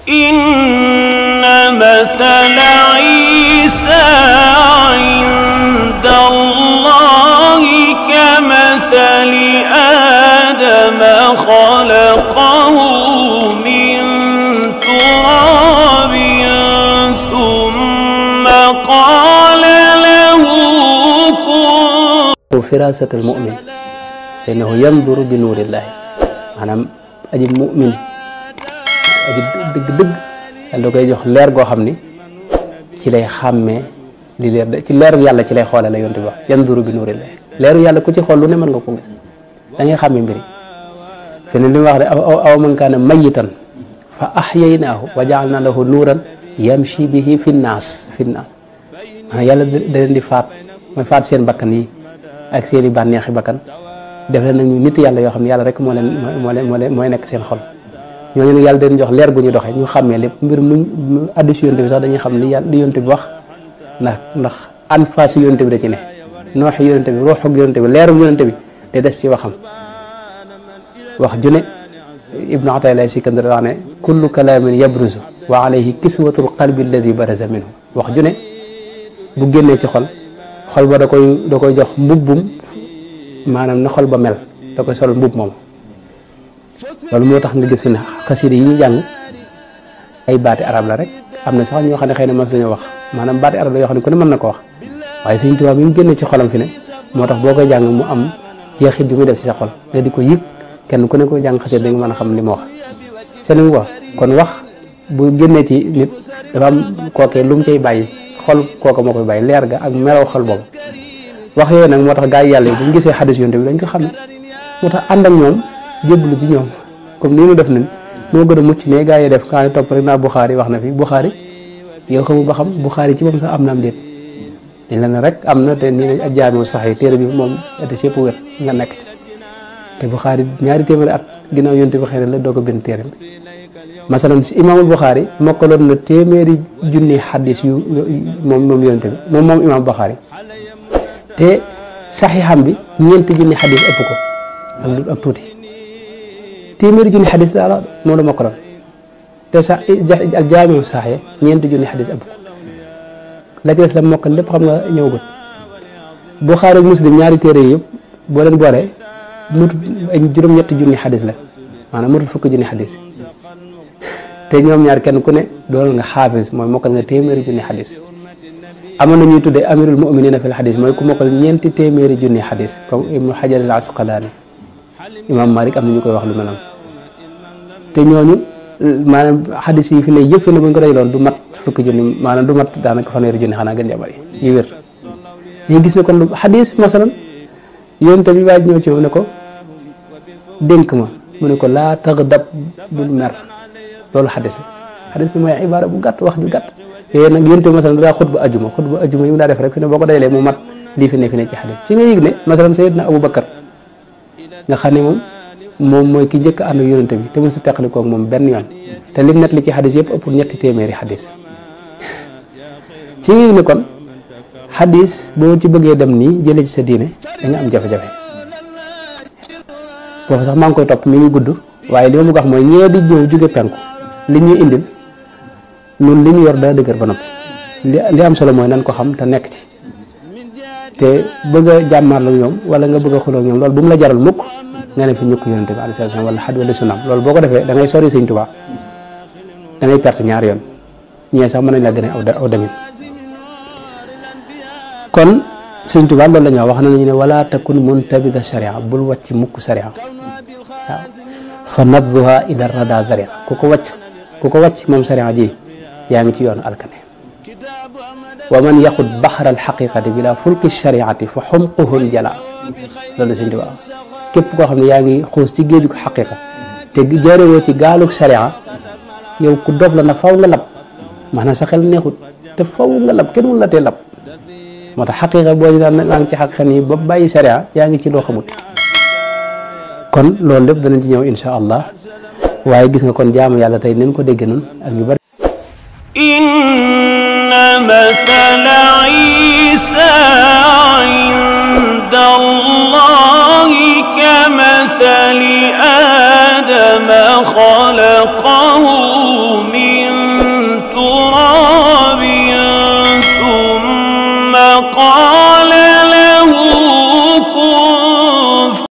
inna mathala Isa inda Allahi kamathali Adama khalaqahu min turabin thumma qala lahu kun firasatul mu'min fa innahu yanzuru bi nuurillahi maanaam aji mu'min aji dëgg-dëgg yàlla da koy jox leer goo xam ni ci lay xàmmee li leer ci leeru yàlla ci lay xoole la yonte bi wax yanzuru bi nuurillahi leeru yàlla ku ci xool lu ne mën nga ko gis da ngay xàmmee mbiri fi ne li mu wax de aw man kaana mayitan fa ahyaynaahu wa ja'alna lahu nuuran yamshi bihi fi naas maanaam yàlla da leen di faat mooy faat seen bakkan yi ak seen i bànneexi bakkan def leen nag ñu nit yàlla yoo xam ne yàlla rek mooy nekk seen xol ñooñu nag yàlla dañu jox leer gu ñu doxee ñu xàmmee lépp mbir mu addu si yonte bi sax dañuy xam li yonte bi wax ndax anfaasi yonte bi da ci ne nooxi yonte bi ruuxu yonte bi leeru yonte bi day des ci waxam wax ju ne ibnu Atayla Sikandar wax ne kullu kalaamin yabruzu wa alayhi kiswatul qalbi alladi baraza minhu wax ju ne bu génnee ci xol ba da koy jox mbubbum maanaam na xol ba mel da koy sol mbubb moom loolu moo tax nga gis fi ne xasida yi ñu jàng ay baati arab la rek am na sax ñoo xam ne xëy na mën nañoo wax maanaam baati arab la yoo xam ne ku ne mën na ko wax waaye Sëñ Tuubaa bi mu génnee ci xolam fi ne moo tax boo koy jàng mu am jeexit ju muy def ci sa xol nga di ko yëg kenn ku ne koy jàng xasida da nga mën a xam li ma wax seen mu wax kon wax bu génnee ci nit dafa am kookee lu mu cay bàyyi xol kooka moo koy bàyyi leer ga ak melaw xol boobu wax yooyu nag moo tax gaa yi yàlla yi bu ñu gisee xadis yonte bi dañ ko xam ne moo tax ànd ak ñoom jébbalu ci ñoom comme nii mu def nañ moo gën a mucc ne gaa yi def kaa ne topp rek naa Buxaari wax na fi Buxaari yow xamu ba xam Buxaari ci moom sax am na am déet dañ la ne rek am na te nii nañ ak jaamiu sax yi téere bi moom ete sépp wér nga nekk ci te Buxaari ñaari téeméeri at ginnaaw yonte bi xëy na la doo ko bind téere bi masalan si imaamul Buxaari mokkaloon na téeméeri junni xadis yu moom yonte bi moom imaam Buxaari te saxiixam bi ñeenti junni xadis ëpp ko ak tuuti téeméeri junni xadis daal moom la mokkaloon te sax al jaamiu saxiix ñeenti junni xadis ëpp ko la ci des la mokkal lépp xam nga ñëwagut Buxaari ak Muslim ñaari téere yëpp boo leen boole mutut ay juróom-ñetti junni xadis la maanaam mutut fukki junni xadis te ñoom ñaar kenn ku ne doon nga xaafis mooy mokkal nga téeméeri junni xadis amoon na ñuy tuddee amirul muminina fil xadis mooy ku mokkal ñeenti téeméeri junni xadis comme ibnu xajar al asqalaani imam malik am na ñu koy wax lu mel noonu te ñooñu maanaam xadis yi fi ne yëpp fi ne bu ñu ko dajaloon du mat fukki junni maanaam du mat daanaka fanweeri junni xanaa gën jabari yi wér ñu gis ne kon lu xadis masalan yonte bi waaj ñëw ci moom ne ko dénk ma mu ne ko laa tagdab bul mer loolu xadis bi mooy ibaara bu gàtt wax ju gàtt yooyu nag yonte bi masalan daa xutba ajuma yi mu daa def rek fi ne boo ko dajalee mu mat lii fi ne ci xadis ci nga yëg ne masalan Sayyidna Abu Bakar nga xam ne moom mooy ki njëkk a ànd ak yonente bi te mu si teqali koog moom benn yoon te lim net li ci xadis yëpp ëpp ñetti téeméeri xadis ci nga yëg ne kon xadis boo ci bëggee dem nii jëlee ci sa diine da nga am jafe-jafe foofu sax maa ngi koy topp mi ngi gudd waaye li ma bëgg wax mooy ñee di ñëw jóge penku li ñuy indil ñun li ñu yor daa dëgër ba noppi li am solo mooy nan ko xam te nekk ci te bëgg a jàmmaarlu ak ñoom wala nga bëgg a xuloo ak ñoom loolu bu mu la jaral mukk nga ne fi ñukk yonente bi alayhi salaam wala xad wala sunnaam loolu boo ko defee da ngay sori Sëñ Tuubaa da ngay perte ñaari yoon ñee sax mën nañ la gën a aw demin kon Sëñ Tuubaa loolu la ñu wax nañu ne wala takun muntabida sharia bul wàcc mukk sharia waaw fa nabduha ila rada zaria ku ko wàcc moom sharia ji yaa ngi ci yoonu alkane wa man yaxud baxra alxaqiqati bila fulki shariati fa xumquhu jala loolu Sëñ Tuubaa képp koo xam ne yaa ngi xuus ci géejug xaqiqa te jaarewoo ci gaalug sharia yow ku dof la ndax faw nga lab maanaam sa xel neexut te faw nga lab kenn mun la tee lab moo tax xaqiqa boo ñu daan maa ngi ci xaqiqa nii ba bàyyi sharia yaa ngi ci loo xamut kon loolu lépp danañ ci ñëw insha allah waaye gis nga kon jaamu yàlla tey nen ko dégg noonu ak ñu bari